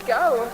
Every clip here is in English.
Go.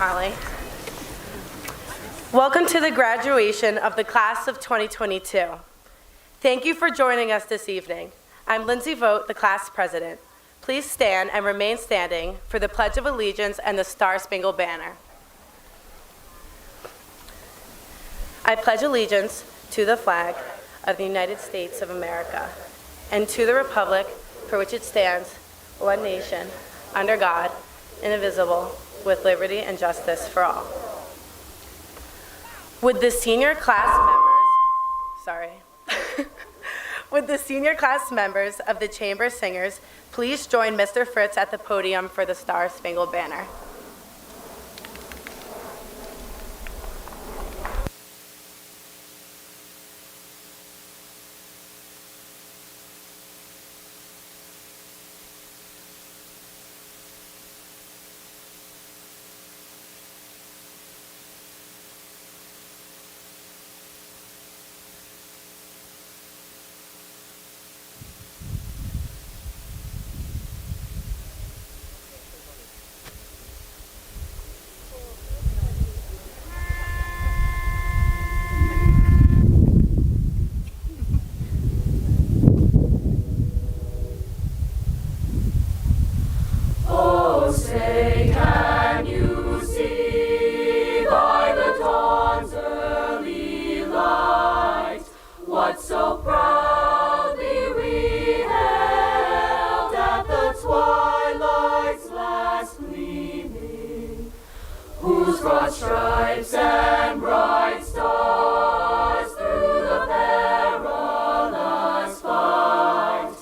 Holly. Welcome to the graduation of the class of 2022. Thank you for joining us this evening. I'm Lindsay Vogt, the class president. Please stand and remain standing for the Pledge of Allegiance and the Star-Spangled Banner. I pledge allegiance to the flag of the United States of America and to the republic for which it stands, one nation, under God, indivisible, with liberty and justice for all. Would the senior class members of the Chamber Singers please join Mr. Fritz at the podium for the Star-Spangled Banner? Broad stripes and bright stars through the perilous fight,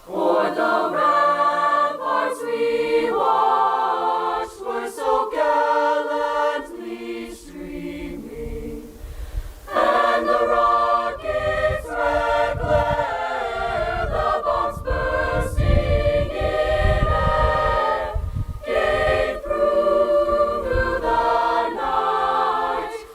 o'er the ramparts we watched were so gallantly streaming, and the rockets' red glare, the bombs bursting in air, gave proof through the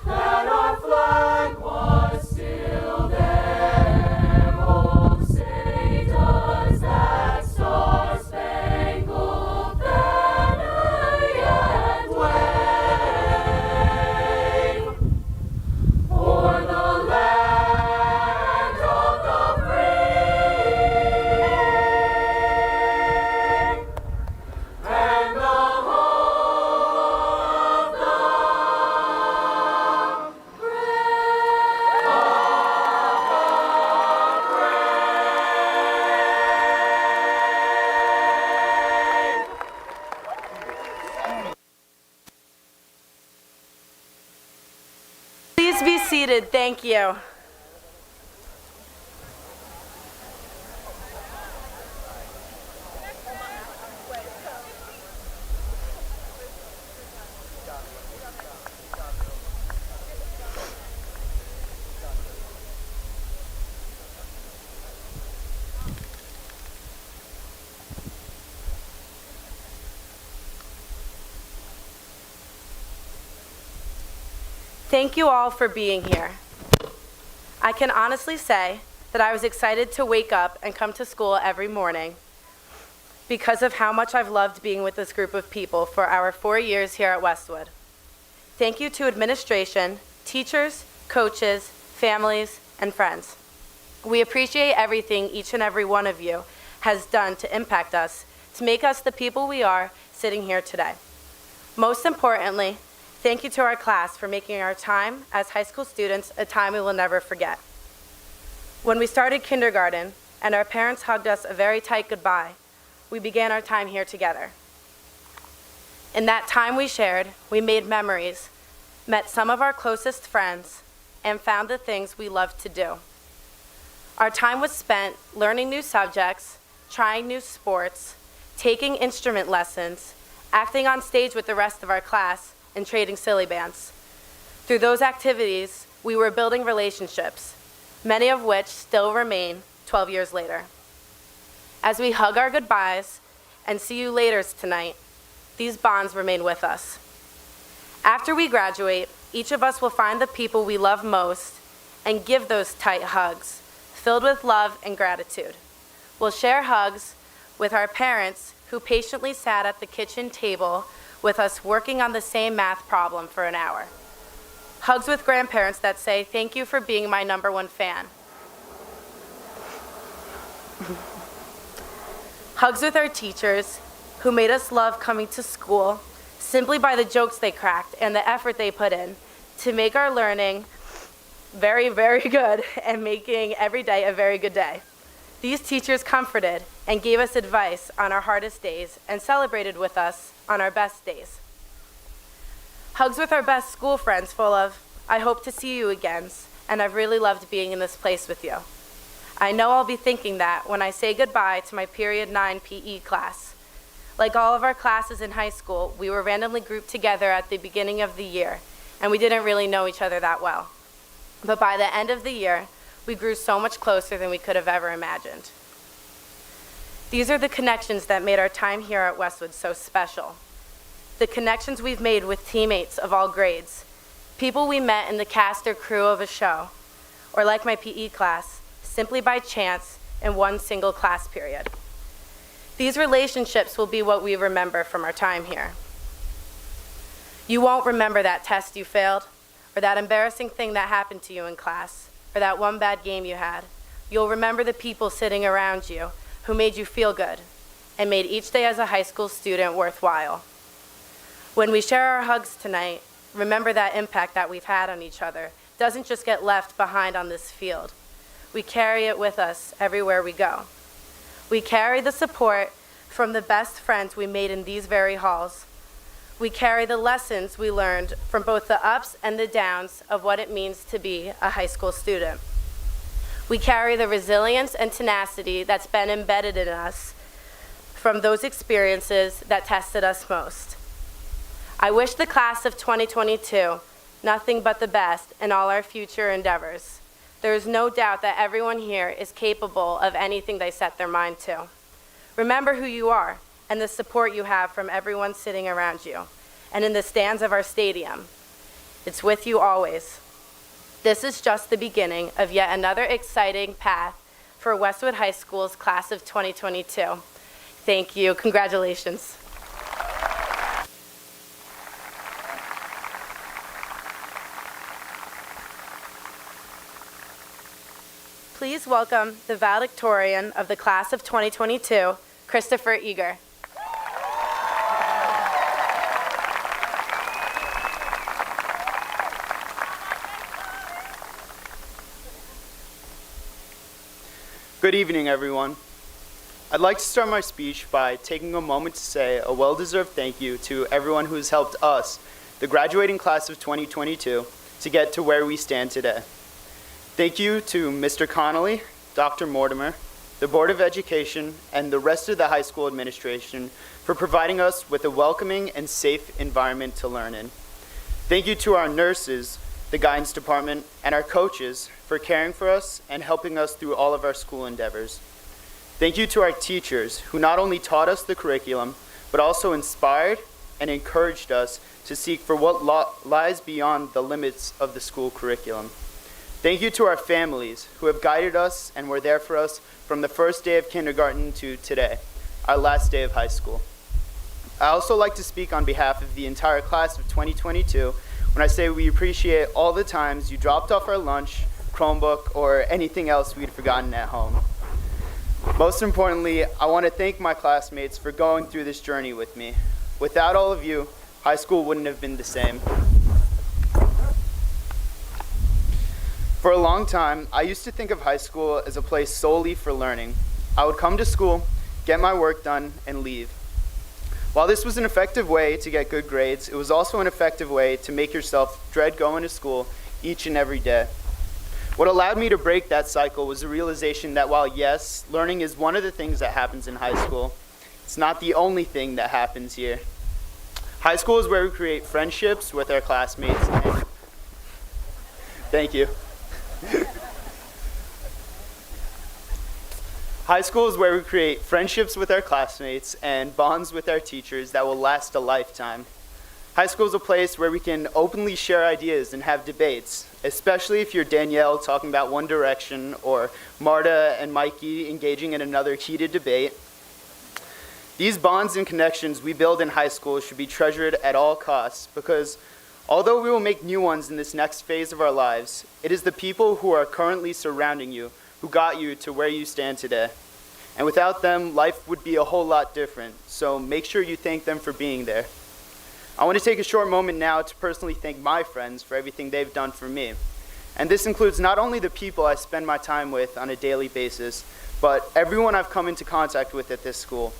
that our flag was still there. Oh, say does that star-spangled banner yet wave o'er the land of the free and the Please be seated. Thank you. Thank you all for being here. I can honestly say that I was excited to wake up and come to school every morning because of how much I've loved being with this group of people for our 4 years here at Westwood. Thank you to administration, teachers, coaches, families, and friends. We appreciate everything each and every one of you has done to impact us, to make us the people we are sitting here today. Most importantly, thank you to our class for making our time as high school students a time we will never forget. When we started kindergarten and our parents hugged us a very tight goodbye, we began our time here together. In that time we shared, we made memories, met some of our closest friends, and found the things we loved to do. Our time was spent learning new subjects, trying new sports, taking instrument lessons, acting on stage with the rest of our class, and trading silly bands. Through those activities, we were building relationships, many of which still remain 12 years later. As we hug our goodbyes and see you later tonight, these bonds remain with us. After we graduate, each of us will find the people we love most and give those tight hugs, filled with love and gratitude. We'll share hugs with our parents who patiently sat at the kitchen table with us working on the same math problem for an hour. Hugs with grandparents that say, "Thank you for being my #1 fan." Hugs with our teachers who made us love coming to school simply by the jokes they cracked and the effort they put in to make our learning very, very good and making every day a very good day. These teachers comforted and gave us advice on our hardest days and celebrated with us on our best days. Hugs with our best school friends full of, "I hope to see you again, and I've really loved being in this place with you." I know I'll be thinking that when I say goodbye to my period 9 PE class. Like all of our classes in high school, we were randomly grouped together at the beginning of the year, and we didn't really know each other that well. But by the end of the year, we grew so much closer than we could have ever imagined. These are the connections that made our time here at Westwood so special. The connections we've made with teammates of all grades, people we met in the cast or crew of a show, or like my PE class, simply by chance in one single class period. These relationships will be what we remember from our time here. You won't remember that test you failed, or that embarrassing thing that happened to you in class, or that one bad game you had. You'll remember the people sitting around you who made you feel good and made each day as a high school student worthwhile. When we share our hugs tonight, remember that impact that we've had on each other doesn't just get left behind on this field. We carry it with us everywhere we go. We carry the support from the best friends we made in these very halls. We carry the lessons we learned from both the ups and the downs of what it means to be a high school student. We carry the resilience and tenacity that's been embedded in us from those experiences that tested us most. I wish the class of 2022 nothing but the best in all our future endeavors. There is no doubt that everyone here is capable of anything they set their mind to. Remember who you are and the support you have from everyone sitting around you and in the stands of our stadium. It's with you always. This is just the beginning of yet another exciting path for Westwood High School's class of 2022. Thank you. Congratulations. Please welcome the valedictorian of the class of 2022, Christopher Eager. Good evening, everyone. I'd like to start my speech by taking a moment to say a well-deserved thank you to everyone who has helped us, the graduating class of 2022, to get to where we stand today. Thank you to Mr. Connolly, Dr. Mortimer, the Board of Education, and the rest of the high school administration for providing us with a welcoming and safe environment to learn in. Thank you to our nurses, the guidance department, and our coaches for caring for us and helping us through all of our school endeavors. Thank you to our teachers who not only taught us the curriculum, but also inspired and encouraged us to seek for what lies beyond the limits of the school curriculum. Thank you to our families who have guided us and were there for us from the first day of kindergarten to today, our last day of high school. I also like to speak on behalf of the entire class of 2022 when I say we appreciate all the times you dropped off our lunch, Chromebook, or anything else we'd forgotten at home. Most importantly, I want to thank my classmates for going through this journey with me. Without all of you, high school wouldn't have been the same. For a long time, I used to think of high school as a place solely for learning. I would come to school, get my work done, and leave. While this was an effective way to get good grades, it was also an effective way to make yourself dread going to school each and every day. What allowed me to break that cycle was the realization that while yes, learning is one of the things that happens in high school, it's not the only thing that happens here. High school is where we create friendships with our classmates. Thank you. High school is where we create friendships with our classmates and bonds with our teachers that will last a lifetime. High school is a place where we can openly share ideas and have debates, especially if you're Danielle talking about One Direction or Marta and Mikey engaging in another heated debate. These bonds and connections we build in high school should be treasured at all costs because although we will make new ones in this next phase of our lives, it is the people who are currently surrounding you who got you to where you stand today. And without them, life would be a whole lot different, so make sure you thank them for being there. I want to take a short moment now to personally thank my friends for everything they've done for me. And this includes not only the people I spend my time with on a daily basis, but everyone I've come into contact with at this school.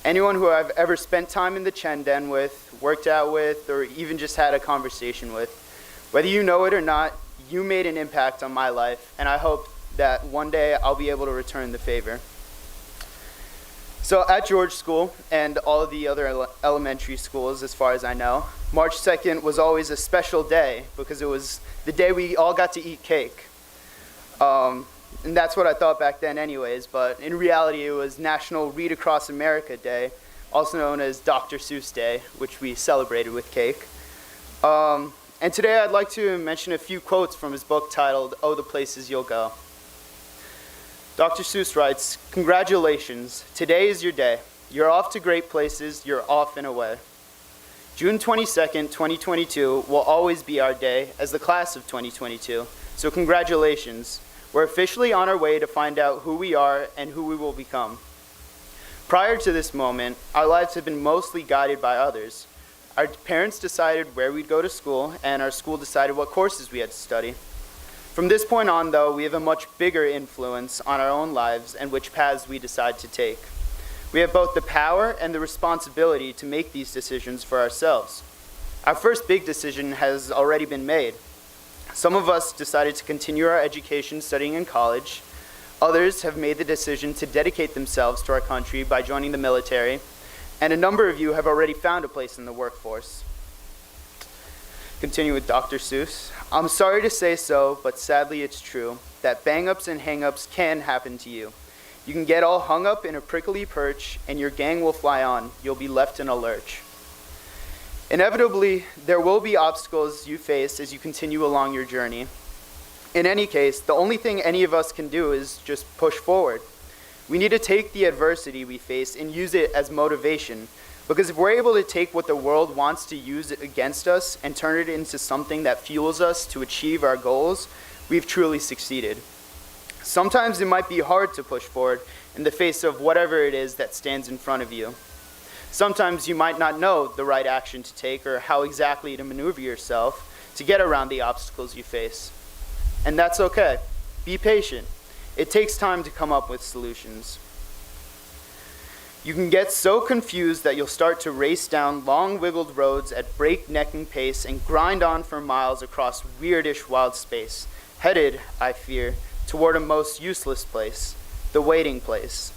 Anyone who I've ever spent time in the Chen Den with, worked out with, or even just had a conversation with. Whether you know it or not, you made an impact on my life, and I hope that one day I'll be able to return the favor. So at George School and all of the other elementary schools, as far as I know, March 2nd was always a special day because it was the day we all got to eat cake. And that's what I thought back then anyways, but in reality it was National Read Across America Day, also known as Dr. Seuss Day, which we celebrated with cake. And today I'd like to mention a few quotes from his book titled, "Oh, the Places You'll Go." Dr. Seuss writes, "Congratulations, today is your day. You're off to great places, you're off and away. June 22nd, 2022 will always be our day as the class of 2022, so congratulations. We're officially on our way to find out who we are and who we will become. Prior to this moment, our lives have been mostly guided by others. Our parents decided where we'd go to school, and our school decided what courses we had to study. From this point on, though, we have a much bigger influence on our own lives and which paths we decide to take. We have both the power and the responsibility to make these decisions for ourselves. Our first big decision has already been made. Some of us decided to continue our education studying in college. Others have made the decision to dedicate themselves to our country by joining the military, and a number of you have already found a place in the workforce." Continue with Dr. Seuss. "I'm sorry to say so, but sadly it's true, that bang-ups and hang-ups can happen to you. You can get all hung up in a prickly perch, and your gang will fly on. You'll be left in a lurch. Inevitably, there will be obstacles you face as you continue along your journey. In any case, the only thing any of us can do is just push forward. We need to take the adversity we face and use it as motivation, because if we're able to take what the world wants to use against us and turn it into something that fuels us to achieve our goals, we've truly succeeded. Sometimes it might be hard to push forward in the face of whatever it is that stands in front of you. Sometimes you might not know the right action to take or how exactly to maneuver yourself to get around the obstacles you face. And that's okay. Be patient. It takes time to come up with solutions. You can get so confused that you'll start to race down long wiggled roads at breaknecking pace and grind on for miles across weirdish wild space, headed, I fear, toward a most useless place, the waiting place.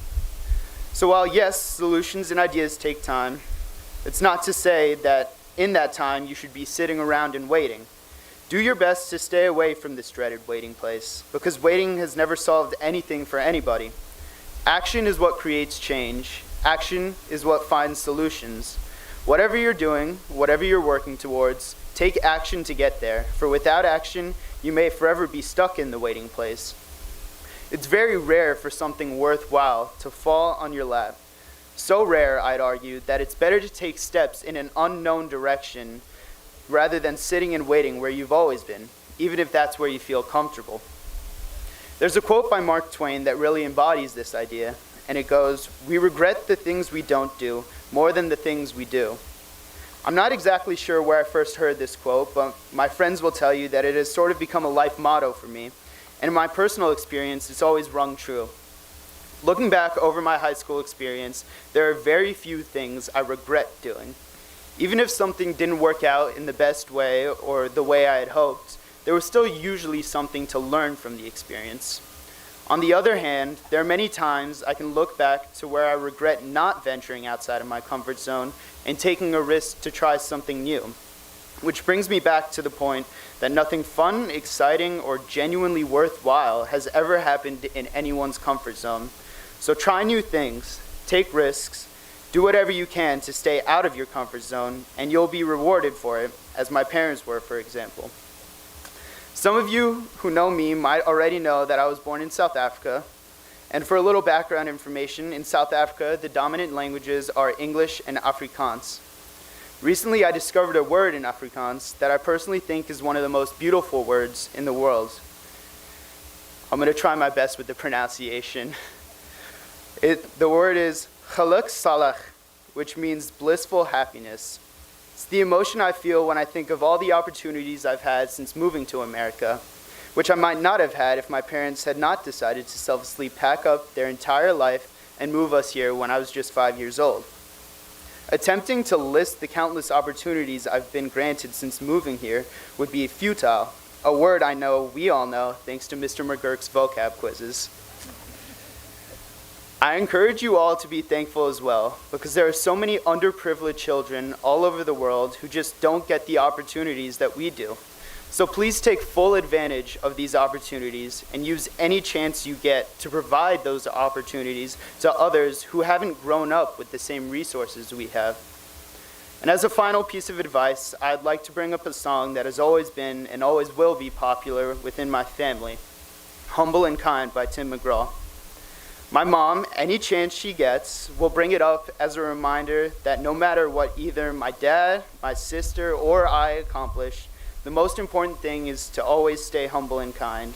So while yes, solutions and ideas take time, it's not to say that in that time you should be sitting around and waiting. Do your best to stay away from this dreaded waiting place, because waiting has never solved anything for anybody. Action is what creates change. Action is what finds solutions. Whatever you're doing, whatever you're working towards, take action to get there, for without action, you may forever be stuck in the waiting place. It's very rare for something worthwhile to fall on your lap. So rare, I'd argue, that it's better to take steps in an unknown direction rather than sitting and waiting where you've always been, even if that's where you feel comfortable. There's a quote by Mark Twain that really embodies this idea, and it goes, "We regret the things we don't do more than the things we do." I'm not exactly sure where I first heard this quote, but my friends will tell you that it has sort of become a life motto for me, and in my personal experience, it's always rung true. Looking back over my high school experience, there are very few things I regret doing. Even if something didn't work out in the best way or the way I had hoped, there was still usually something to learn from the experience. On the other hand, there are many times I can look back to where I regret not venturing outside of my comfort zone and taking a risk to try something new. Which brings me back to the point that nothing fun, exciting, or genuinely worthwhile has ever happened in anyone's comfort zone. So try new things, take risks, do whatever you can to stay out of your comfort zone, and you'll be rewarded for it, as my parents were, for example. Some of you who know me might already know that I was born in South Africa, And for a little background information, in South Africa, the dominant languages are English and Afrikaans. Recently, I discovered a word in Afrikaans that I personally think is one of the most beautiful words in the world. I'm going to try my best with the pronunciation. The word is geluksalig, which means blissful happiness. It's the emotion I feel when I think of all the opportunities I've had since moving to America, which I might not have had if my parents had not decided to selflessly pack up their entire life and move us here when I was just 5 years old. Attempting to list the countless opportunities I've been granted since moving here would be futile, a word I know we all know thanks to Mr. McGurk's vocab quizzes. I encourage you all to be thankful as well, because there are so many underprivileged children all over the world who just don't get the opportunities that we do. So please take full advantage of these opportunities and use any chance you get to provide those opportunities to others who haven't grown up with the same resources we have. And as a final piece of advice, I'd like to bring up a song that has always been and always will be popular within my family, Humble and Kind by Tim McGraw. My mom, any chance she gets, will bring it up as a reminder that no matter what either my dad, my sister, or I accomplish, the most important thing is to always stay humble and kind.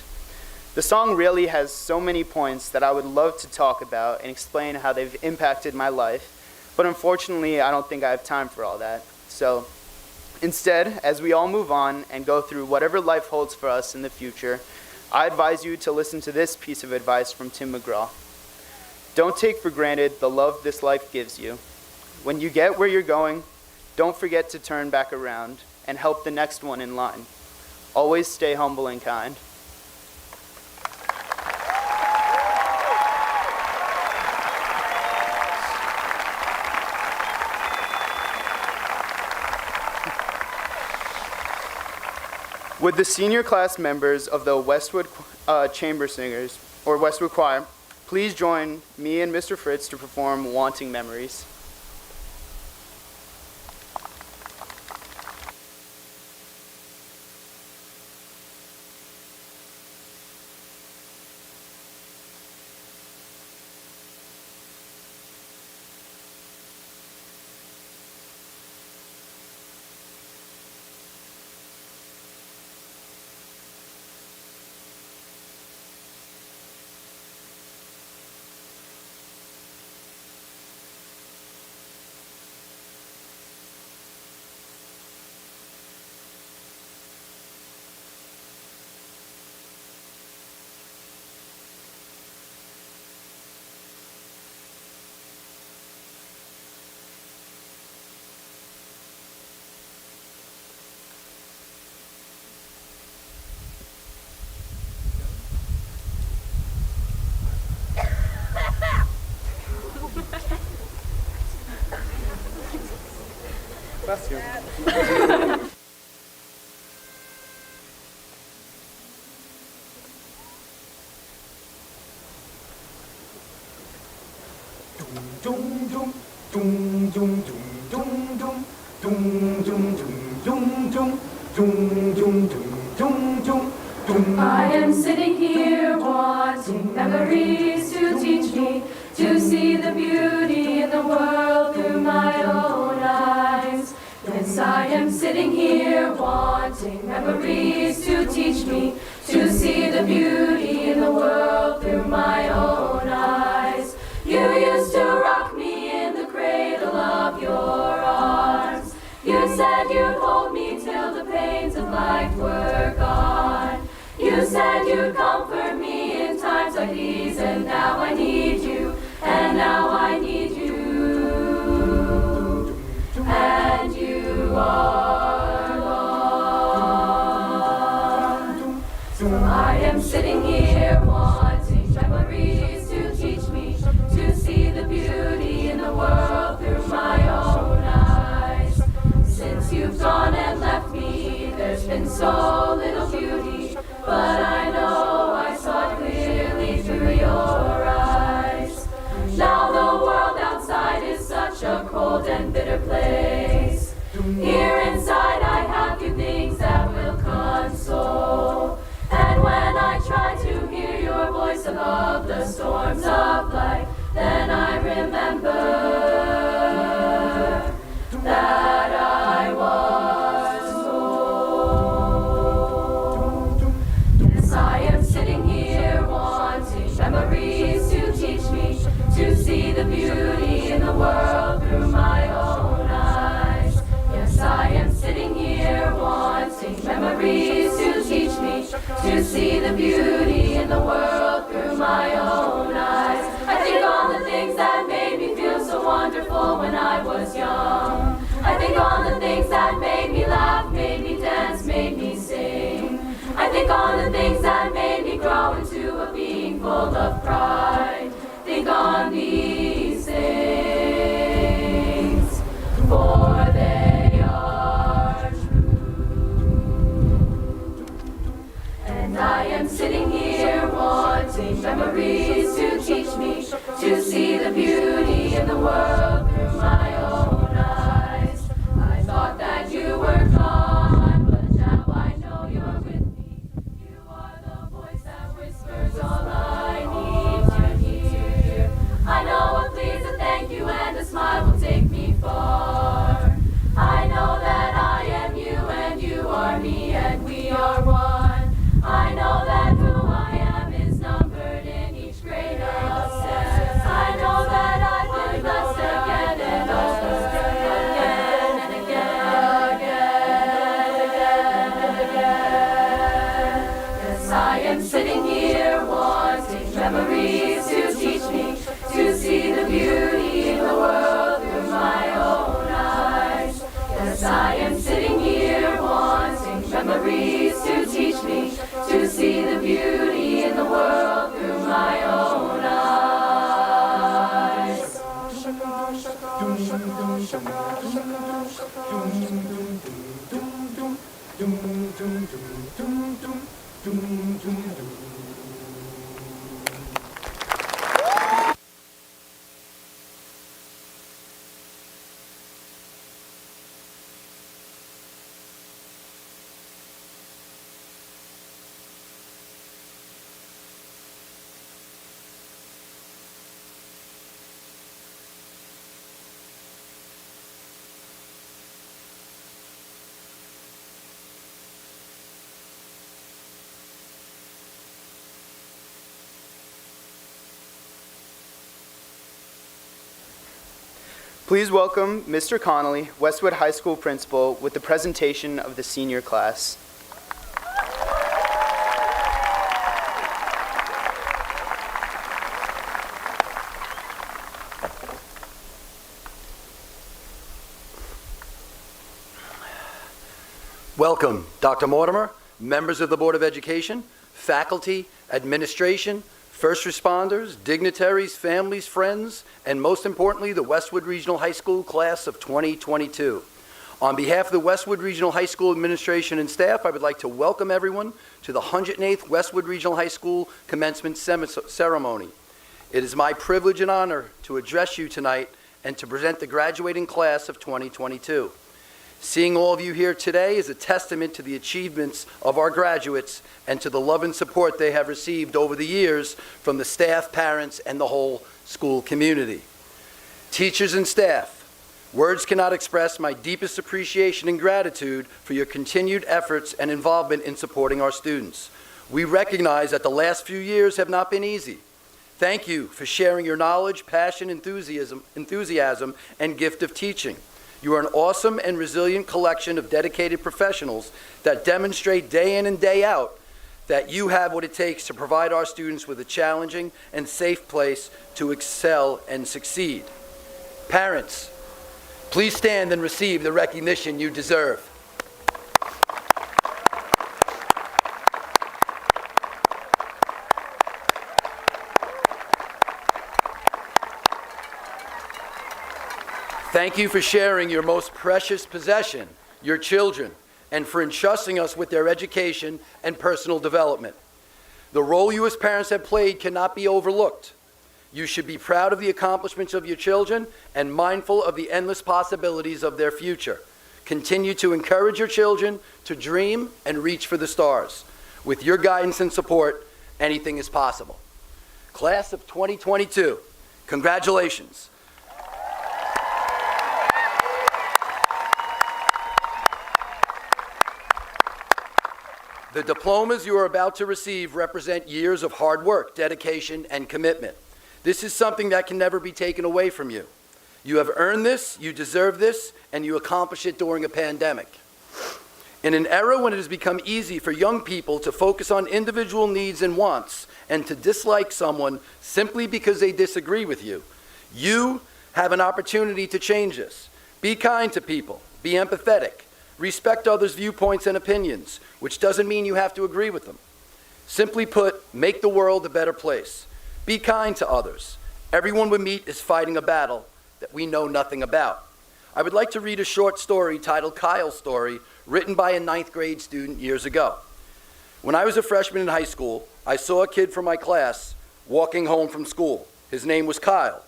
The song really has so many points that I would love to talk about and explain how they've impacted my life, but unfortunately I don't think I have time for all that. So instead, as we all move on and go through whatever life holds for us in the future, I advise you to listen to this piece of advice from Tim McGraw. Don't take for granted the love this life gives you. When you get where you're going, don't forget to turn back around and help the next one in line. Always stay humble and kind. Would the senior class members of the Westwood Chamber Singers, or Westwood Choir, please join me and Mr. Fritz to perform Wanting Memories. Bless you. I am sitting here wanting memories to teach me to see the beauty in the world through my own eyes. Yes, I am sitting here wanting memories to teach me to see the beauty in the world through my own eyes. You used to rock me in the cradle of your arms. You said you'd hold me till the pains of life were gone. You said you'd comfort me in times like these, and now I need you, and now I need you. And you are gone. So I am sitting here wanting memories to teach me to see the beauty in the world through my own eyes. Since you've gone and left me, there's been so little beauty, but I know I saw it clearly through your eyes. Now the world outside is such a cold and bitter place. Here inside I have few things that will console. And when I try to hear your voice above of the storms of life, then I remember that I was home. Yes, I am sitting here wanting memories to teach me to see the beauty in the world through my own eyes. Yes, I am sitting here wanting memories to teach me to see the beauty in the world through my own eyes. I think on the things that made me feel so wonderful when I was young. I think on the things that made me laugh, made me dance, made me sing. I think on the things that made me grow into a being full of pride. Think on these things, for they are true. And I am sitting here wanting memories to teach me to see the beauty in the world through my own eyes. I thought that you were gone, but now I know you're with me. You are the voice that whispers all I need to hear. I know a please, a thank you, and a smile will take me far. I know that I am you and you are me and we are one. I know that who I am is numbered in each grain of sand. I know that I've been blessed again and over again and again. Yes, I am sitting here wanting memories to teach me to see the beauty in the world through my own eyes. Yes, I am sitting here wanting memories to teach me to see the beauty in the world through my own eyes. Please welcome Mr. Connolly, Westwood High School principal, with the presentation of the senior class. Welcome, Dr. Mortimer, members of the Board of Education, faculty, administration, first responders, dignitaries, families, friends, and most importantly, the Westwood Regional High School class of 2022. On behalf of the Westwood Regional High School administration and staff, I would like to welcome everyone to the 108th Westwood Regional High School commencement ceremony. It is my privilege and honor to address you tonight and to present the graduating class of 2022. Seeing all of you here today is a testament to the achievements of our graduates and to the love and support they have received over the years from the staff, parents, and the whole school community. Teachers and staff, words cannot express my deepest appreciation and gratitude for your continued efforts and involvement in supporting our students. We recognize that the last few years have not been easy. Thank you for sharing your knowledge, passion, enthusiasm, and gift of teaching. You are an awesome and resilient collection of dedicated professionals that demonstrate day in and day out that you have what it takes to provide our students with a challenging and safe place to excel and succeed. Parents, please stand and receive the recognition you deserve. Thank you for sharing your most precious possession, your children, and for entrusting us with their education and personal development. The role you as parents have played cannot be overlooked. You should be proud of the accomplishments of your children and mindful of the endless possibilities of their future. Continue to encourage your children to dream and reach for the stars. With your guidance and support, anything is possible. Class of 2022, congratulations. The diplomas you are about to receive represent years of hard work, dedication, and commitment. This is something that can never be taken away from you. You have earned this, you deserve this, and you accomplish it during a pandemic. In an era when it has become easy for young people to focus on individual needs and wants and to dislike someone simply because they disagree with you, you have an opportunity to change this. Be kind to people, be empathetic, respect others' viewpoints and opinions, which doesn't mean you have to agree with them. Simply put, make the world a better place. Be kind to others. Everyone we meet is fighting a battle that we know nothing about. I would like to read a short story titled Kyle's Story, written by a 9th grade student years ago. When I was a freshman in high school, I saw a kid from my class walking home from school. His name was Kyle.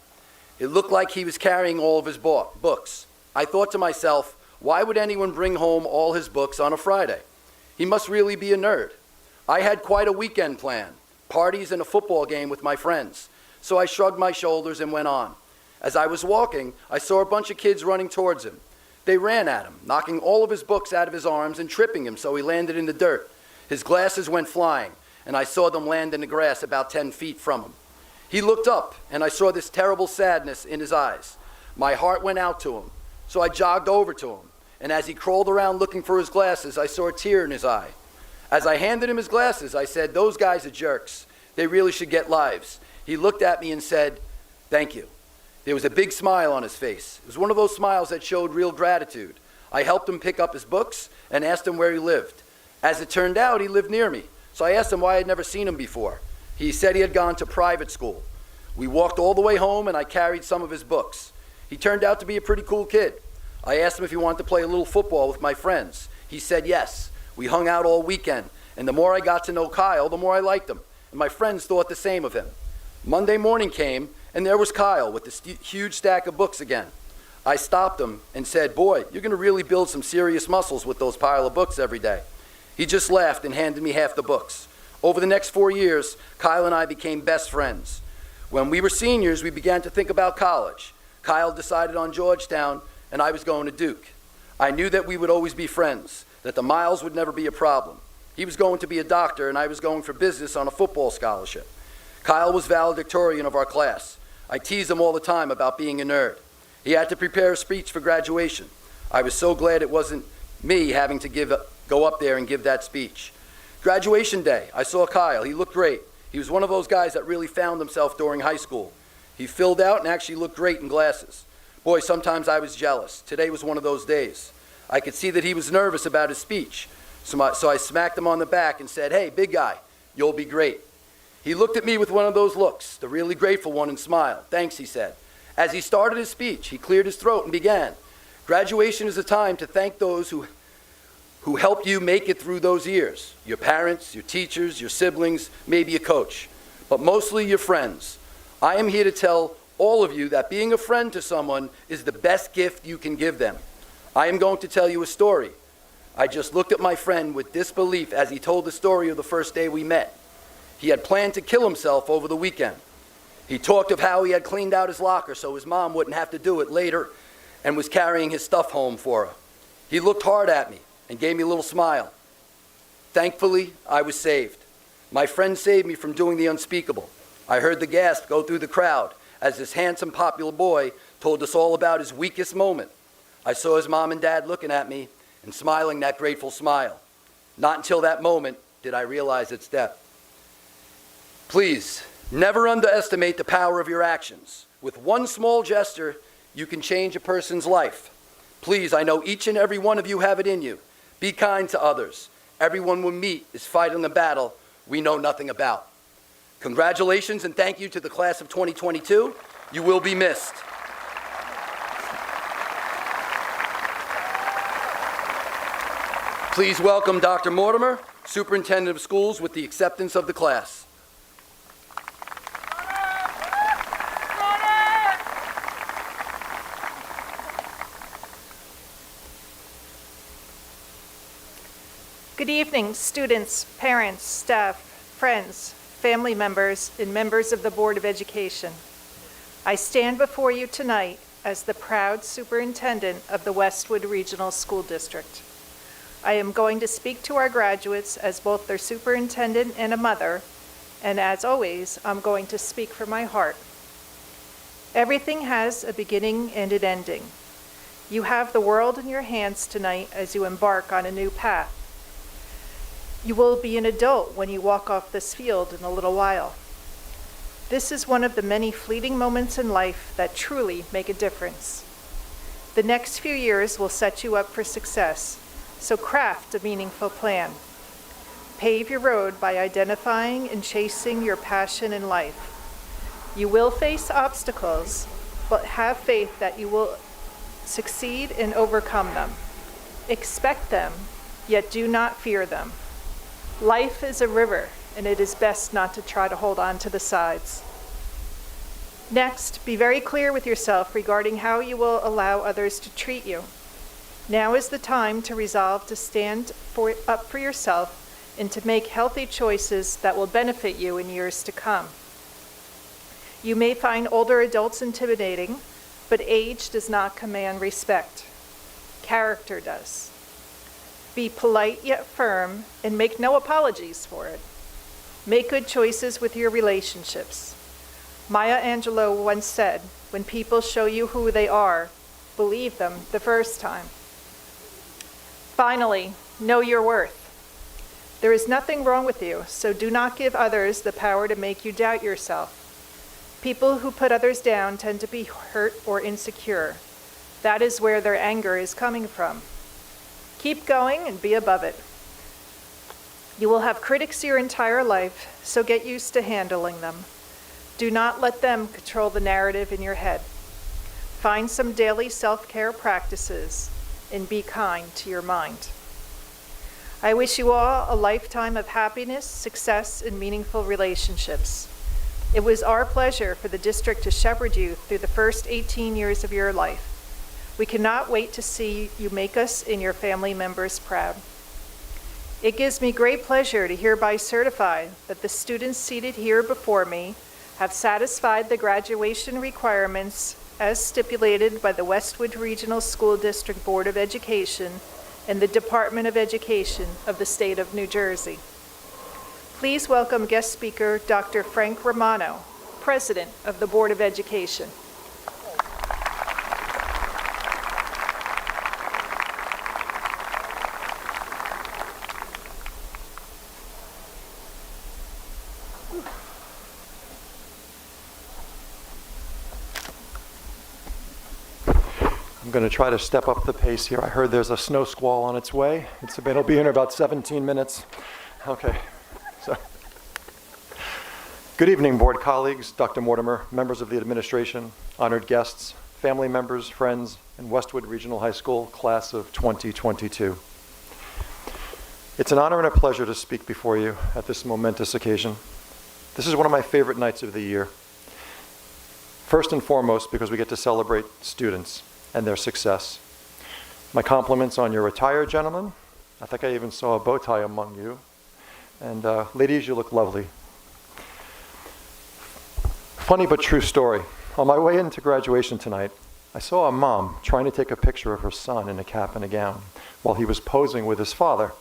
It looked like he was carrying all of his books. I thought to myself, why would anyone bring home all his books on a Friday? He must really be a nerd. I had quite a weekend plan, parties and a football game with my friends. So I shrugged my shoulders and went on. As I was walking, I saw a bunch of kids running towards him. They ran at him, knocking all of his books out of his arms and tripping him so he landed in the dirt. His glasses went flying, and I saw them land in the grass about 10 feet from him. He looked up, and I saw this terrible sadness in his eyes. My heart went out to him, so I jogged over to him, and as he crawled around looking for his glasses, I saw a tear in his eye. As I handed him his glasses, I said, "Those guys are jerks. They really should get lives." He looked at me and said, "Thank you." There was a big smile on his face. It was one of those smiles that showed real gratitude. I helped him pick up his books and asked him where he lived. As it turned out, he lived near me, so I asked him why I had never seen him before. He said he had gone to private school. We walked all the way home, and I carried some of his books. He turned out to be a pretty cool kid. I asked him if he wanted to play a little football with my friends. He said yes. We hung out all weekend, and the more I got to know Kyle, the more I liked him, and my friends thought the same of him. Monday morning came, and there was Kyle with this huge stack of books again. I stopped him and said, "Boy, you're going to really build some serious muscles with those pile of books every day." He just laughed and handed me half the books. Over the next 4 years, Kyle and I became best friends. When we were seniors, we began to think about college. Kyle decided on Georgetown, and I was going to Duke. I knew that we would always be friends, that the miles would never be a problem. He was going to be a doctor, and I was going for business on a football scholarship. Kyle was valedictorian of our class. I teased him all the time about being a nerd. He had to prepare a speech for graduation. I was so glad it wasn't me having to go up there and give that speech. Graduation day, I saw Kyle. He looked great. He was one of those guys that really found himself during high school. He filled out and actually looked great in glasses. Boy, sometimes I was jealous. Today was one of those days. I could see that he was nervous about his speech. So I smacked him on the back and said, "Hey, big guy, you'll be great." He looked at me with one of those looks, the really grateful one, and smiled. "Thanks," he said. As he started his speech, he cleared his throat and began. Graduation is a time to thank those who helped you make it through those years. Your parents, your teachers, your siblings, maybe a coach, but mostly your friends. I am here to tell all of you that being a friend to someone is the best gift you can give them. I am going to tell you a story. I just looked at my friend with disbelief as he told the story of the first day we met. He had planned to kill himself over the weekend. He talked of how he had cleaned out his locker so his mom wouldn't have to do it later and was carrying his stuff home for her. He looked hard at me and gave me a little smile. Thankfully, I was saved. My friend saved me from doing the unspeakable. I heard the gasp go through the crowd as this handsome, popular boy told us all about his weakest moment. I saw his mom and dad looking at me and smiling that grateful smile. Not until that moment did I realize its depth. Please, never underestimate the power of your actions. With one small gesture, you can change a person's life. Please, I know each and every one of you have it in you. Be kind to others. Everyone we meet is fighting a battle we know nothing about. Congratulations and thank you to the class of 2022. You will be missed. Please welcome Dr. Mortimer, Superintendent of Schools, with the acceptance of the class. Good evening, students, parents, staff, friends. family members, and members of the Board of Education. I stand before you tonight as the proud superintendent of the Westwood Regional School District. I am going to speak to our graduates as both their superintendent and a mother, and as always, I'm going to speak from my heart. Everything has a beginning and an ending. You have the world in your hands tonight as you embark on a new path. You will be an adult when you walk off this field in a little while. This is one of the many fleeting moments in life that truly make a difference. The next few years will set you up for success, so craft a meaningful plan. Pave your road by identifying and chasing your passion in life. You will face obstacles, but have faith that you will succeed and overcome them. Expect them, yet do not fear them. Life is a river, and it is best not to try to hold on to the sides. Next, be very clear with yourself regarding how you will allow others to treat you. Now is the time to resolve to stand up for yourself and to make healthy choices that will benefit you in years to come. You may find older adults intimidating, but age does not command respect. Character does. Be polite yet firm and make no apologies for it. Make good choices with your relationships. Maya Angelou once said, "When people show you who they are, believe them the first time." Finally, know your worth. There is nothing wrong with you, so do not give others the power to make you doubt yourself. People who put others down tend to be hurt or insecure. That is where their anger is coming from. Keep going and be above it. You will have critics your entire life, so get used to handling them. Do not let them control the narrative in your head. Find some daily self-care practices and be kind to your mind. I wish you all a lifetime of happiness, success, and meaningful relationships. It was our pleasure for the district to shepherd you through the first 18 years of your life. We cannot wait to see you make us and your family members proud. It gives me great pleasure to hereby certify that the students seated here before me have satisfied the graduation requirements as stipulated by the Westwood Regional School District Board of Education and the Department of Education of the State of New Jersey. Please welcome guest speaker Dr. Frank Romano, President of the Board of Education. I'm going to try to step up the pace here. I heard there's a snow squall on its way. It'll be in about 17 minutes. Okay. So, good evening, board colleagues, Dr. Mortimer, members of the administration, honored guests, family members, friends, and Westwood Regional High School class of 2022. It's an honor and a pleasure to speak before you at this momentous occasion. This is one of my favorite nights of the year. First and foremost, because we get to celebrate students and their success. My compliments on your retired gentlemen. I think I even saw a bow tie among you. And ladies, you look lovely. Funny but true story. On my way into graduation tonight, I saw a mom trying to take a picture of her son in a cap and a gown while he was posing with his father.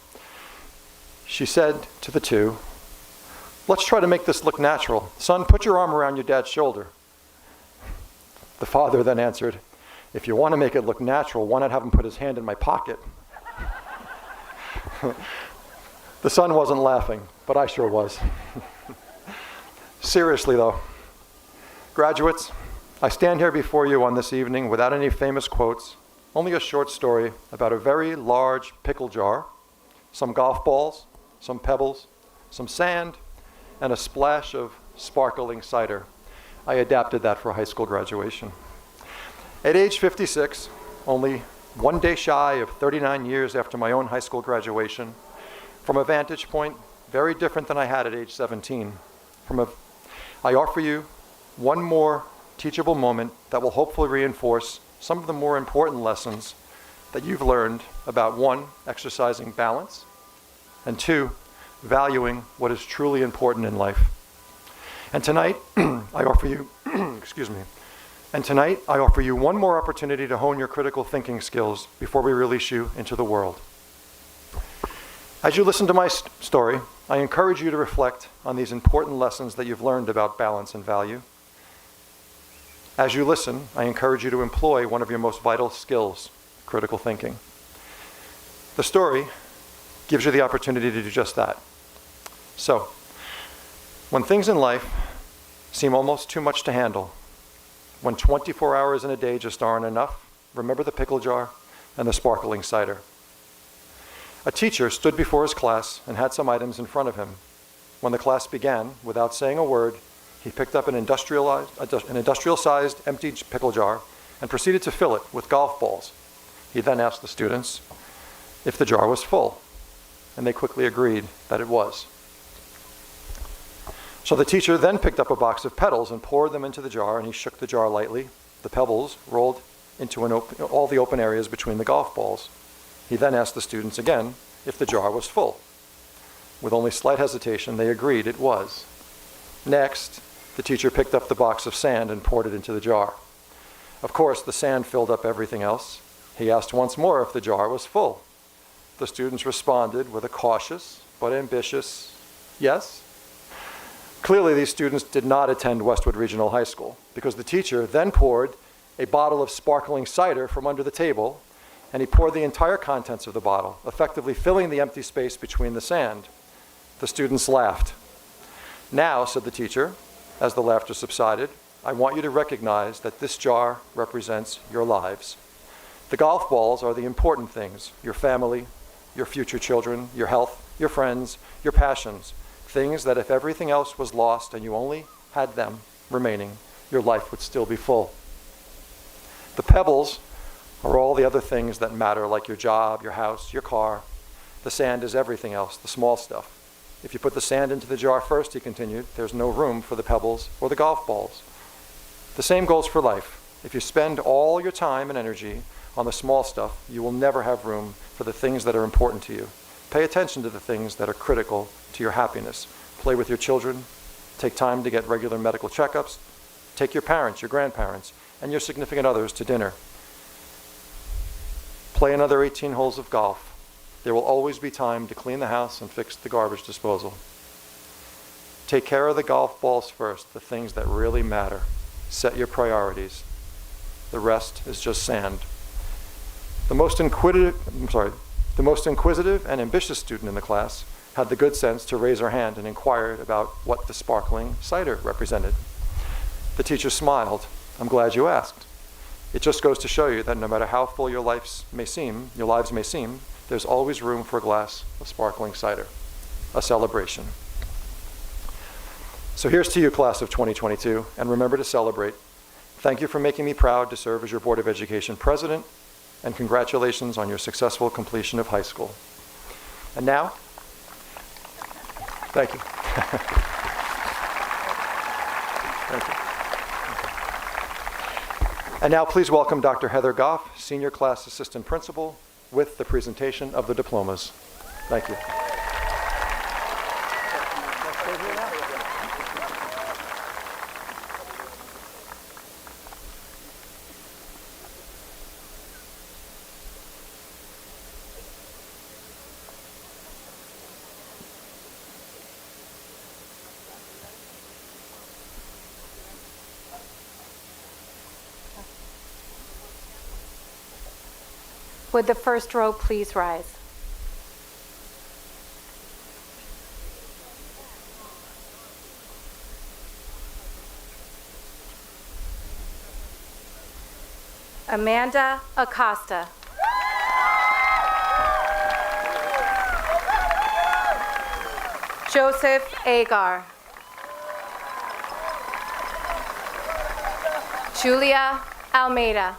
She said to the two, "Let's try to make this look natural. Son, put your arm around your dad's shoulder." The father then answered, "If you want to make it look natural, why not have him put his hand in my pocket?" The son wasn't laughing, but I sure was. Seriously though, graduates, I stand here before you on this evening without any famous quotes, only a short story about a very large pickle jar, some golf balls, some pebbles, some sand, and a splash of sparkling cider. I adapted that for high school graduation. At age 56, only one day shy of 39 years after my own high school graduation, from a vantage point very different than I had at age 17, I offer you one more teachable moment that will hopefully reinforce some of the more important lessons that you've learned about, one, exercising balance, and two, valuing what is truly important in life. And tonight, I offer you, excuse me, and tonight I offer you one more opportunity to hone your critical thinking skills before we release you into the world. As you listen to my story, I encourage you to reflect on these important lessons that you've learned about balance and value. As you listen, I encourage you to employ one of your most vital skills, critical thinking. The story gives you the opportunity to do just that. So, when things in life seem almost too much to handle, when 24 hours in a day just aren't enough, remember the pickle jar and the sparkling cider. A teacher stood before his class and had some items in front of him. When the class began, without saying a word, he picked up an industrial-sized empty pickle jar and proceeded to fill it with golf balls. He then asked the students if the jar was full, and they quickly agreed that it was. So the teacher then picked up a box of petals and poured them into the jar, and he shook the jar lightly. The pebbles rolled into all the open areas between the golf balls. He then asked the students again if the jar was full. With only slight hesitation, they agreed it was. Next, the teacher picked up the box of sand and poured it into the jar. Of course, the sand filled up everything else. He asked once more if the jar was full. The students responded with a cautious but ambitious yes. Clearly, these students did not attend Westwood Regional High School, because the teacher then poured a bottle of sparkling cider from under the table, and he poured the entire contents of the bottle, effectively filling the empty space between the sand. The students laughed. Now, said the teacher, as the laughter subsided, I want you to recognize that this jar represents your lives. The golf balls are the important things, your family, your future children, your health, your friends, your passions, things that if everything else was lost and you only had them remaining, your life would still be full. The pebbles are all the other things that matter, like your job, your house, your car. The sand is everything else, the small stuff. If you put the sand into the jar first, he continued, there's no room for the pebbles or the golf balls. The same goes for life. If you spend all your time and energy on the small stuff, you will never have room for the things that are important to you. Pay attention to the things that are critical to your happiness. Play with your children. Take time to get regular medical checkups. Take your parents, your grandparents, and your significant others to dinner. Play another 18 holes of golf. There will always be time to clean the house and fix the garbage disposal. Take care of the golf balls first, the things that really matter. Set your priorities. The rest is just sand. The most inquisitive and ambitious student in the class had the good sense to raise her hand and inquired about what the sparkling cider represented. The teacher smiled. I'm glad you asked. It just goes to show you that no matter how full your lives may seem, there's always room for a glass of sparkling cider, a celebration. So here's to you, class of 2022, and remember to celebrate. Thank you for making me proud to serve as your Board of Education president, and congratulations on your successful completion of high school. And now, thank you. Thank you. And now please welcome Dr. Heather Goff, Senior Class Assistant Principal, with the presentation of the diplomas. Thank you. Would the first row please rise? Amanda Acosta. Joseph Agar. Julia Almeida.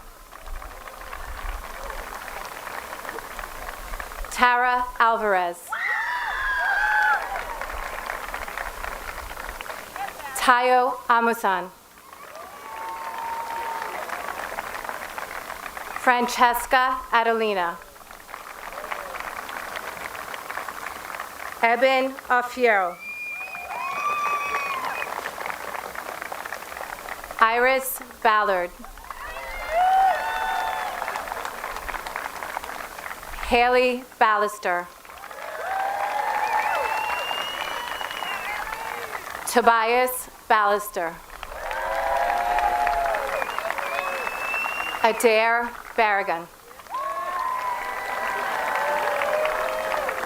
Tara Alvarez. Tayo Amusan. Francesca Adelina. Eben Afiero. Iris Ballard. Haley Ballister. Tobias Ballister. Adair Barragan.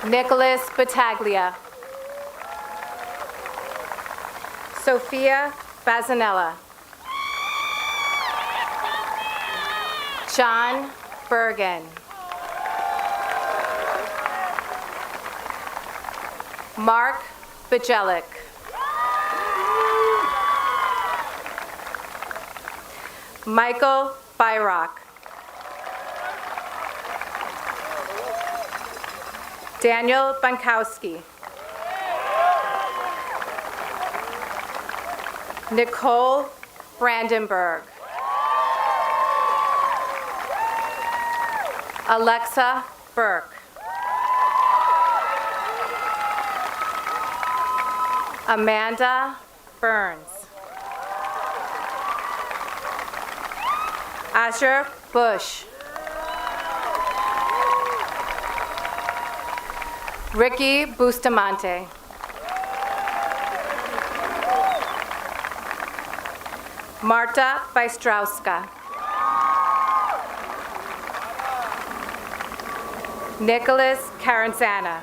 Nicholas Battaglia. Sophia Bazanella. John Bergen. Mark Bajelic. Michael Byrock. Daniel Bankowski. Nicole Brandenburg. Alexa Burke. Amanda Burns. Asher Bush. Ricky Bustamante. Marta Bystrowska. Nicholas Caranzana.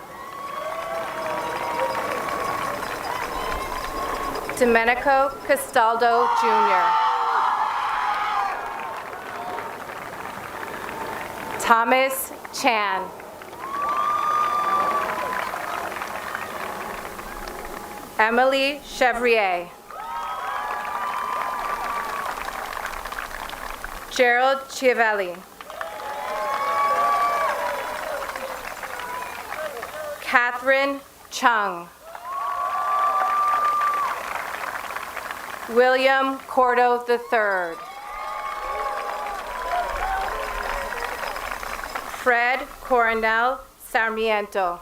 Domenico Castaldo Jr. Thomas Chan. Emily Chevrier. Gerald Chiavelli. Catherine Chung. William Cordo III. Fred Coronel Sarmiento.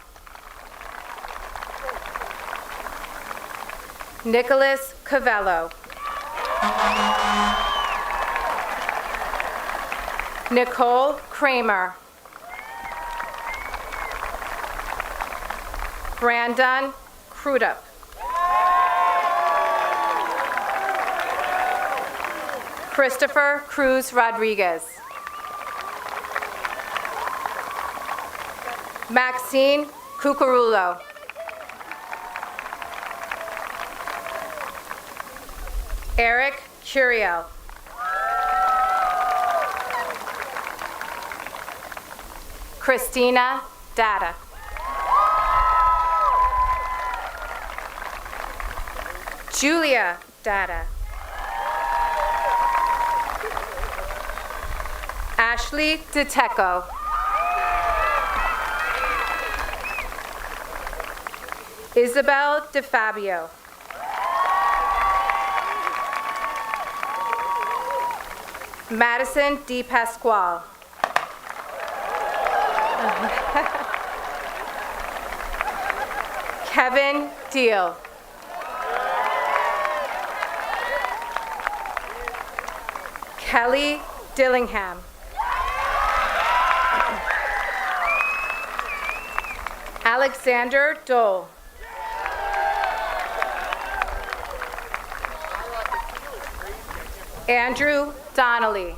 Nicholas Cavello. Nicole Kramer. Brandon Crudup. Christopher Cruz Rodriguez. Maxine Cucurulo. Eric Curiel. Christina Data. Julia Data. Ashley DeTeco. Isabel DeFabio. Madison D. Pasquale. Kevin Deal. Kelly Dillingham. Alexander Dole. Andrew Donnelly.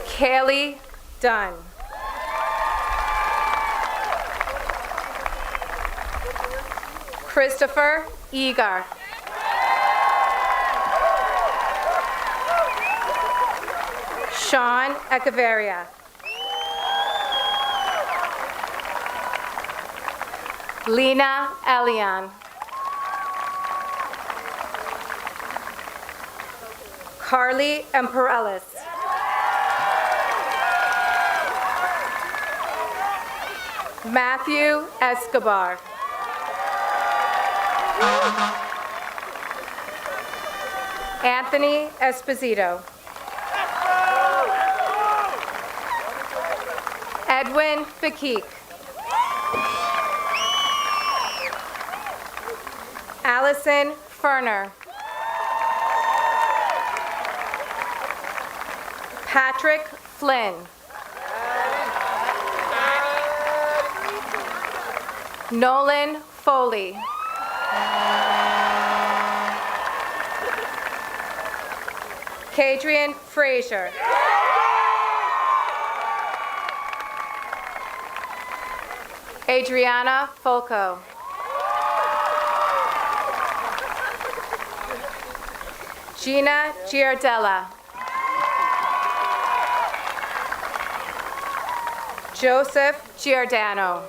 Kaylee Dunn. Christopher Egar. Sean Echeverria. Lena Elian. Carly Emperellis. Matthew Escobar. Anthony Esposito. Edwin Fakik. Allison Ferner. Patrick Flynn. Nolan Foley. Kadrian Frazier. Adriana Folco. Gina Giardella. Joseph Giordano.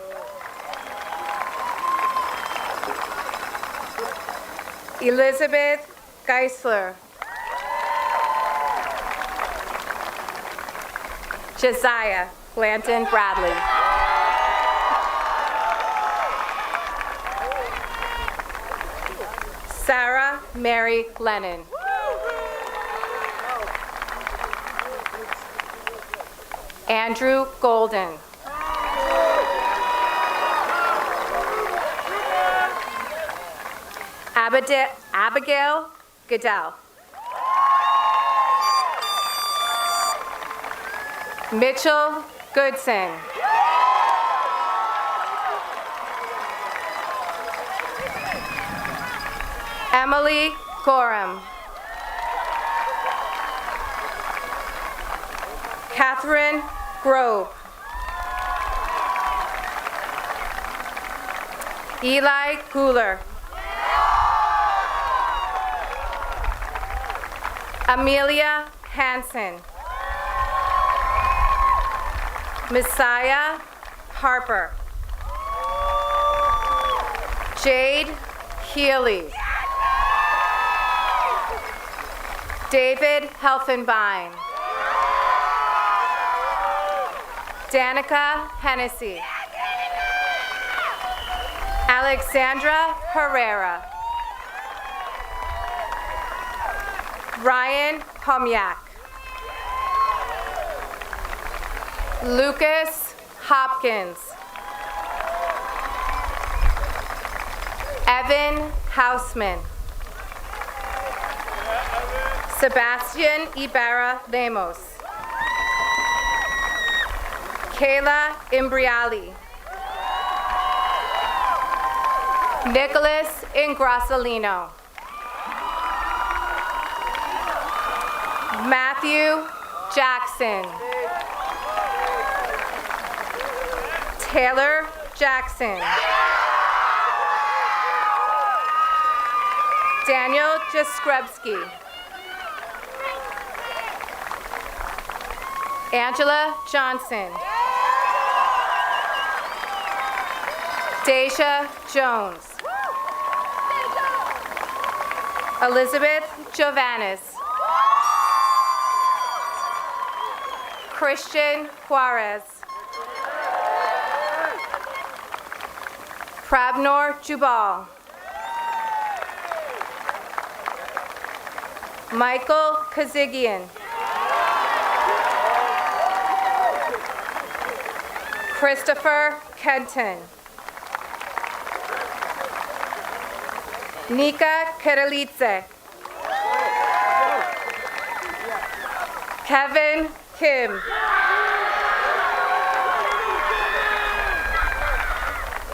Elizabeth Geisler. Josiah Blanton Bradley. Sarah Mary Lennon. Andrew Golden. Abigail Goodell. Mitchell Goodson. Emily Gorham. Catherine Grove. Eli Guler. Amelia Hansen. Messiah Harper. Jade Healy. David Helfenbein. Danica Hennessy. Alexandra Herrera. Ryan Pomyak. Lucas Hopkins. Evan Hausman. Sebastian Ibarra Lemos. Kayla Imbriali. Nicholas Ingrassalino. Matthew Jackson. Taylor Jackson. Daniel Jaskrebski. Angela Johnson. Deja Jones. Elizabeth Jovanis. Christian Juarez. Prabnor Jubal. Michael Kazigian. Christopher Kenton. Nika Kerelitze. Kevin Kim.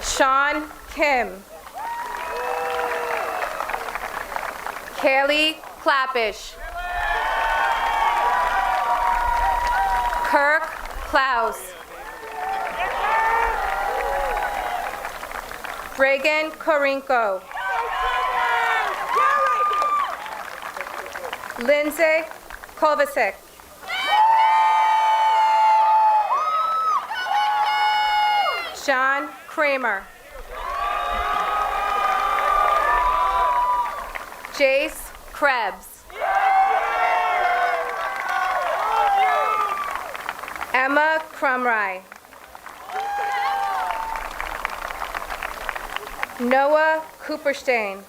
Sean Kim. Kaylee Clappish. Kirk Klaus. Reagan Korinko. Lindsay Kovacic. John Kramer. Jace Krebs. Emma Crumry. Noah Cooperstein.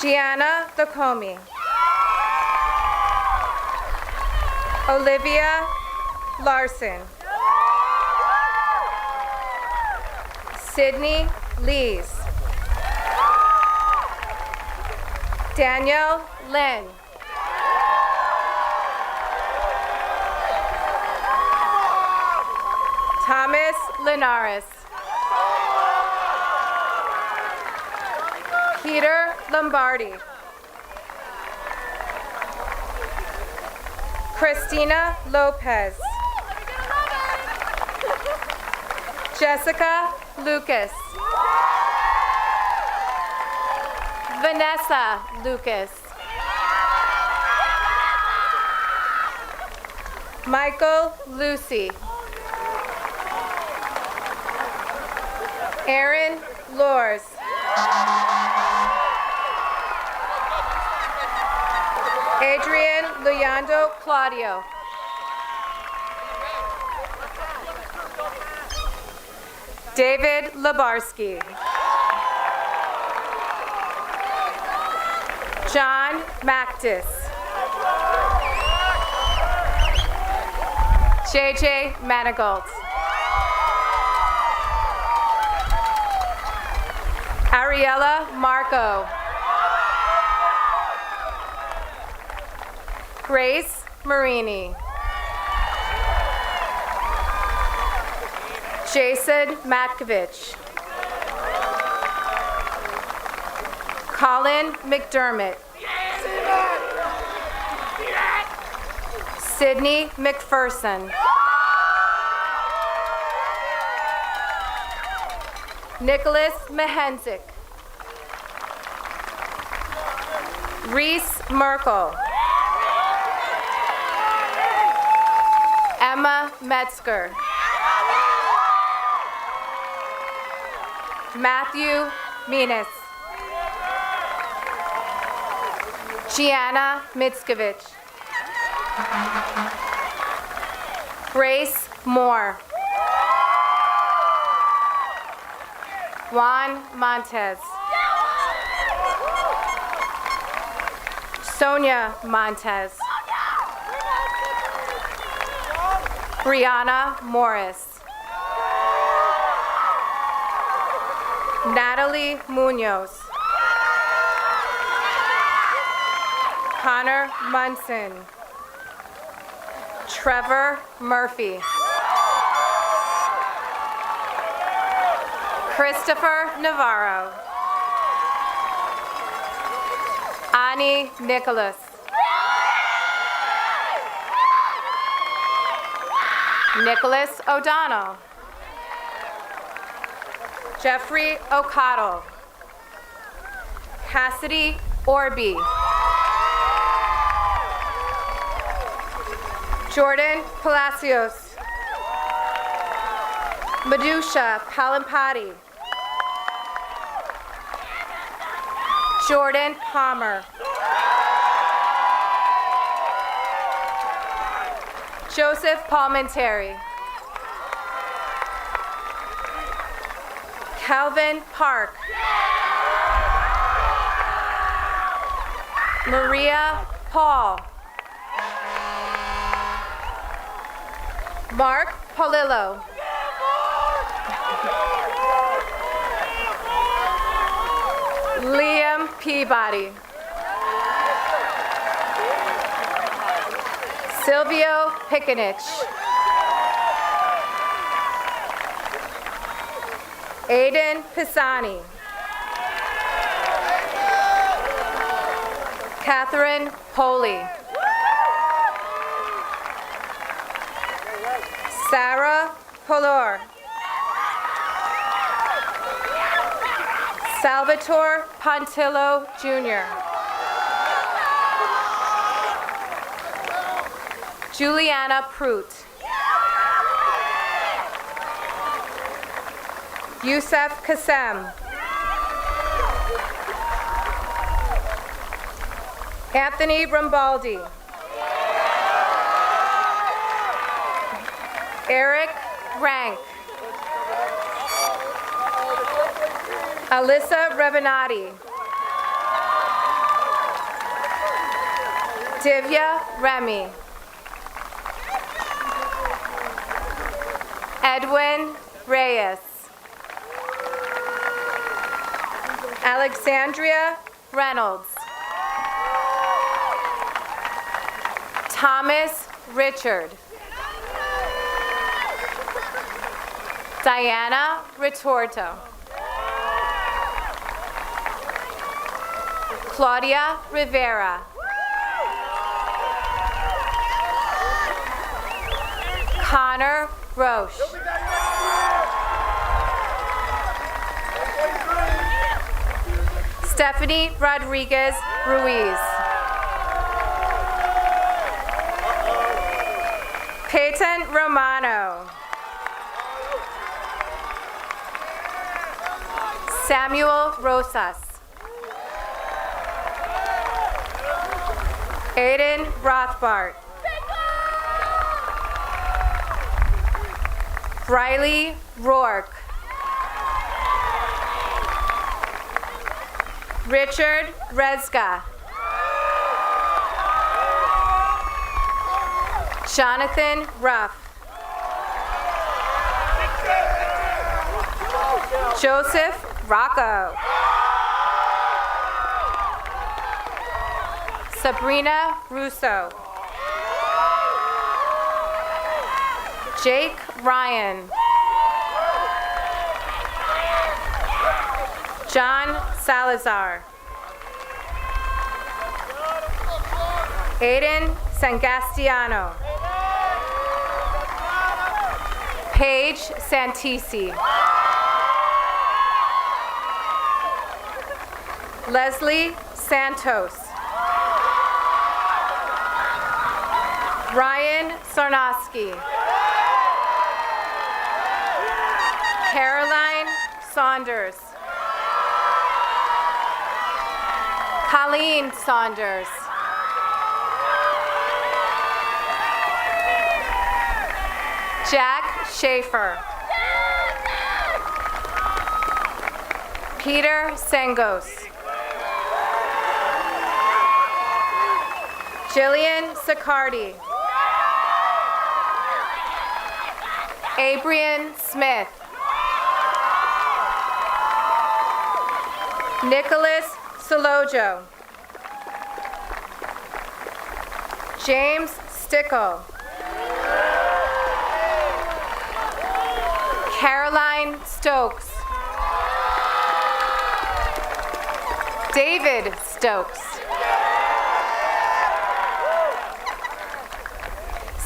Gianna Thocomi. Olivia Larson. Sydney Lees. Danielle Lynn. Thomas Linares. Peter Lombardi. Christina Lopez. Jessica Lucas. Vanessa Lucas. Michael Lucy. Aaron Lors. Adrian Luyando Claudio. David Labarski. John Mactis. JJ Manigault. Ariella Marco. Grace Marini. Jason Matkovich. Colin McDermott. Sydney McPherson. Nicholas Mahenzik. Reese Merkel. Emma Metzger. Matthew Menis. Gianna Mitskovich. Grace Moore. Juan Montez. Sonia Montez. Brianna Morris. Natalie Munoz. Connor Munson. Trevor Murphy. Christopher Navarro. Ani Nicholas. Nicholas O'Donnell. Jeffrey O'Connell. Cassidy Orby. Jordan Palacios. Madusha Palampati. Jordan Palmer. Joseph Palmentary. Calvin Park. Maria Paul. Mark Polillo. Liam Peabody. Silvio Pickenich. Aiden Pisani. Catherine Poley. Sarah Polor. Salvatore Pontillo Jr. Juliana Prout. Youssef Kassem. Anthony Rambaldi. Eric Rank. Alyssa Revenati. Divya Remy. Edwin Reyes. Alexandria Reynolds. Thomas Richard. Diana Ritorto. Claudia Rivera. Connor Roche. Stephanie Rodriguez Ruiz. Peyton Romano. Samuel Rosas. Aiden Rothbart. Riley Rourke. Richard Rezga. Jonathan Ruff. Joseph Rocco. Sabrina Russo. Jake Ryan. John Salazar. Aiden Sangastiano. Paige Santisi. Leslie Santos. Ryan Sarnosky. Caroline Saunders. Colleen Saunders. Jack Schaefer. Peter Sengos. Jillian Sicardi. Abrian Smith. Nicholas Solojo. James Stickle. Caroline Stokes. David Stokes.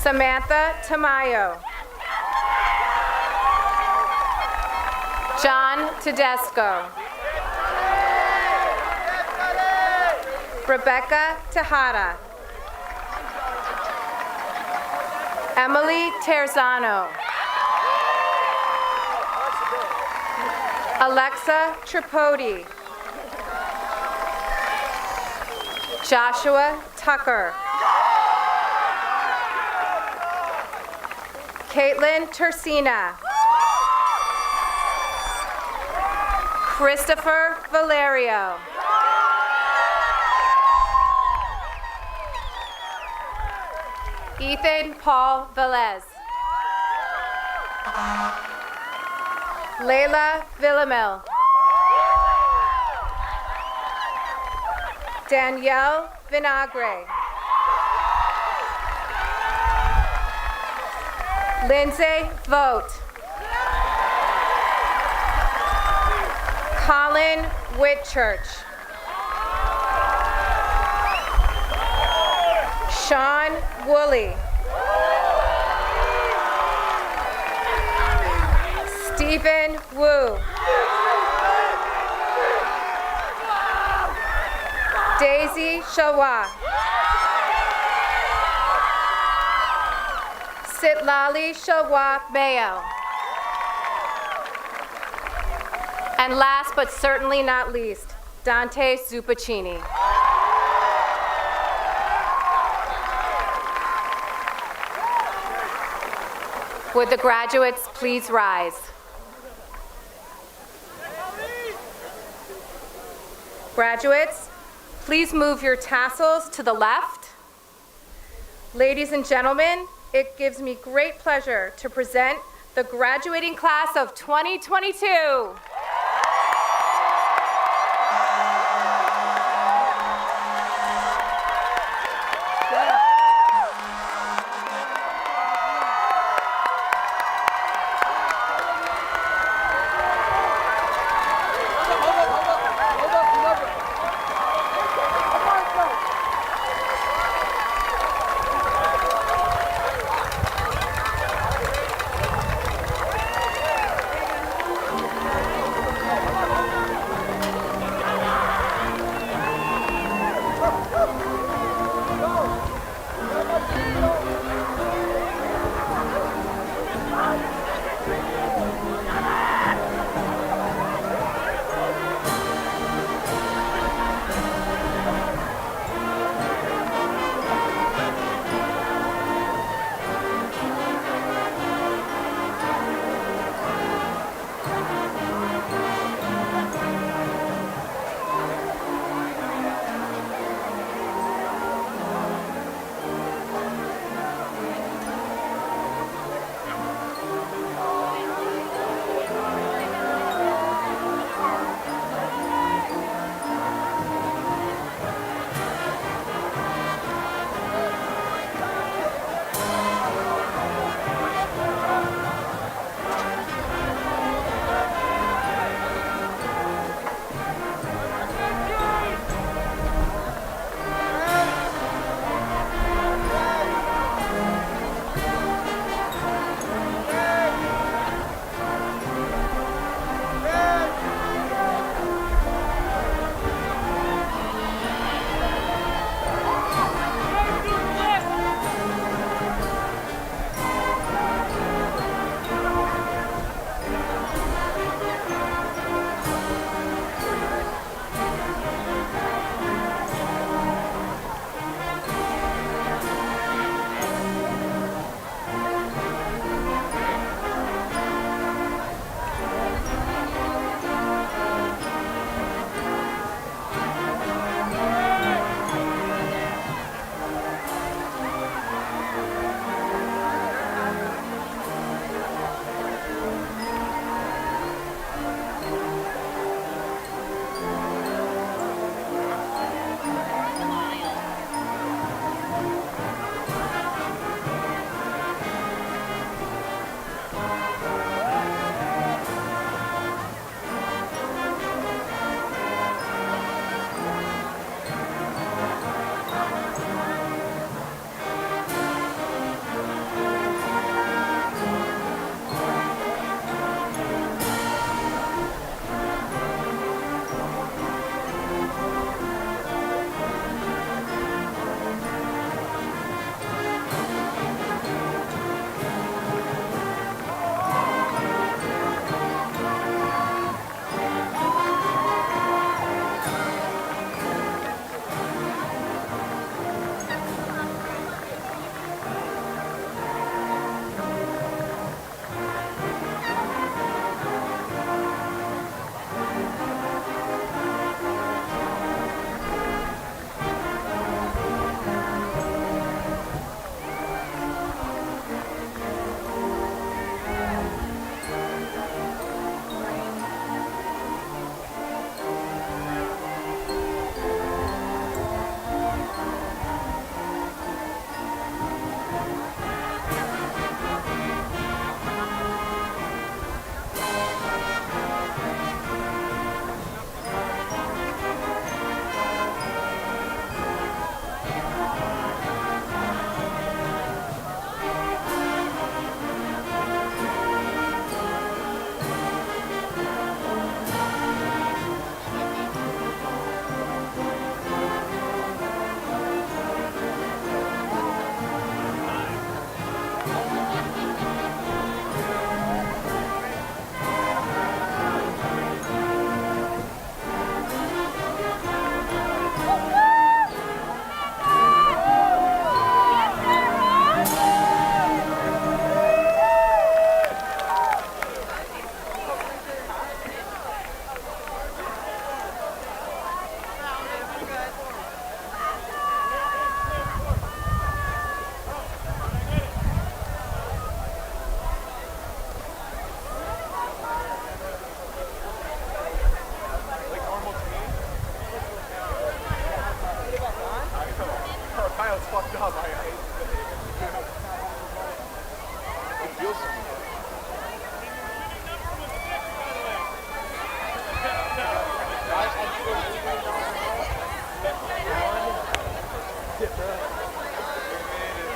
Samantha Tamayo. John Tedesco. Rebecca Tejada. Emily Terzano. Alexa Tripodi. Joshua Tucker. Caitlin Tersina. Christopher Valerio. Ethan Paul Velez. Layla Villamil. Danielle Vinagre. Lindsay Vogt. Colin Whitchurch. Sean Woolley. Stephen Wu. Daisy Shawa. Sitlali Shawa Mayo. And last but certainly not least, Dante Zupaccini. Would the graduates please rise? Graduates, please move your tassels to the left. Ladies and gentlemen, it gives me great pleasure to present the graduating class of 2022.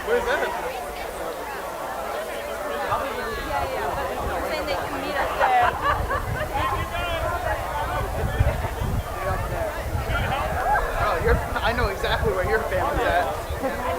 Where's that? Saying they can meet us there. Oh, I know exactly where your family's at.